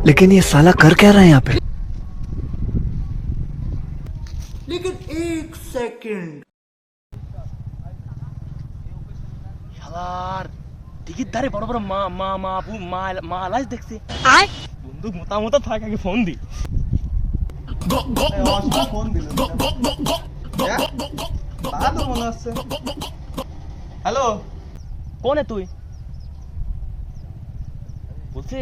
लेकिन ये साला कर क्या रहा है यहाँ पे? लेकिन एक सेकंड শালার টিকিট ধারে বড় বড় মা মা মা আপু মা মা লাশ দেখছে বন্ধু মোটা মোটা থাক আগে ফোন দি ফোন দিল ভালো মনে হচ্ছে। হ্যালো, কোনে তুই বলছে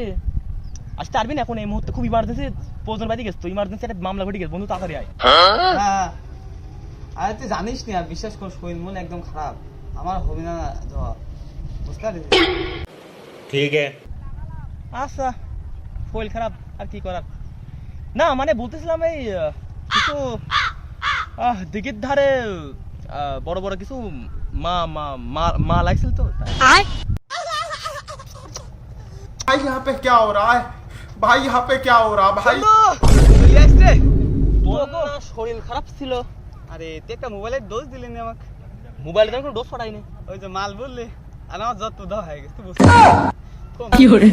আসতে পারবি না এখন এই মুহূর্তে খুব ইমার্জেন্সি প্রয়োজন বাড়ি গেছে তো ইমার্জেন্সি একটা মামলা ঘটে গেছে বন্ধু তাড়াতাড়ি আয় হ্যাঁ আরে তুই জানিস না আর বিশ্বাস কর শরীর মন একদম খারাপ আমার হবে না যাওয়া বুঝতে পারছিস? ঠিক আছে আচ্ছা শরীর খারাপ আর কি করার না মানে বলতেছিলাম এই কিছু দিকের ধারে বড় বড় কিছু মা মা মা মা লাগছিল তো भाई यहाँ पे क्या हो रहा है? भाई यहाँ पे क्या हो रहा है भाई? তোর না শরীর খারাপ ছিল আরে তুই একটা মোবাইলের ডোজ দিলি না আমাকে। মোবাইলে তো কোনো ডোজ পাঠাইনি ওই যে মাল বললি আর আমার যত দাও হয়ে গেছে তুই বুঝতে কি করে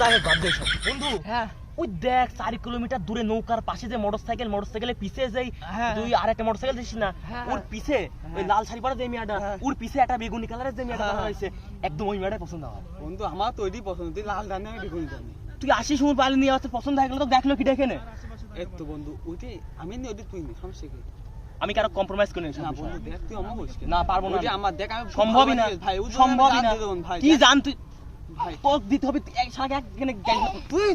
যাই হোক বাদ দে সব বন্ধু হ্যাঁ ওই দেখ 4 কিলোমিটার দূরে নৌকার পাশে যে মোটরসাইকেলের পিছে যাই তুই আরেকটা মোটরসাইকেল দিছিস না ওর পিছে ওই লাল শাড়ি পরা যে মেয়েটা ওর পিছে একটা বেগুনি কালারের যে মেয়েটা দাঁড়া রয়েছে একদম ওই মেয়েটাই পছন্দ আমার বন্ধু আমার তো ওইটাই পছন্দ তুই লাল জানি আমি বেগুনি জানি তুই আসিস উমর পালি নিয়ে আসতে পছন্দ হয়ে গেল তো দেখলো কি দেখে নে এই তো বন্ধু ওইটাই আমি নি ওইটাই তুই নি সমস্যা কি আমি কারো কম্প্রোমাইজ করে না বন্ধু দেখ তুই আমার বলিস না পারবো না ওইটা আমার দেখ আমি সম্ভবই না ভাই ওই সম্ভবই না ভাই কি জান তুই ভাই তোক দিতে হবে তুই এক সাথে একখানে তুই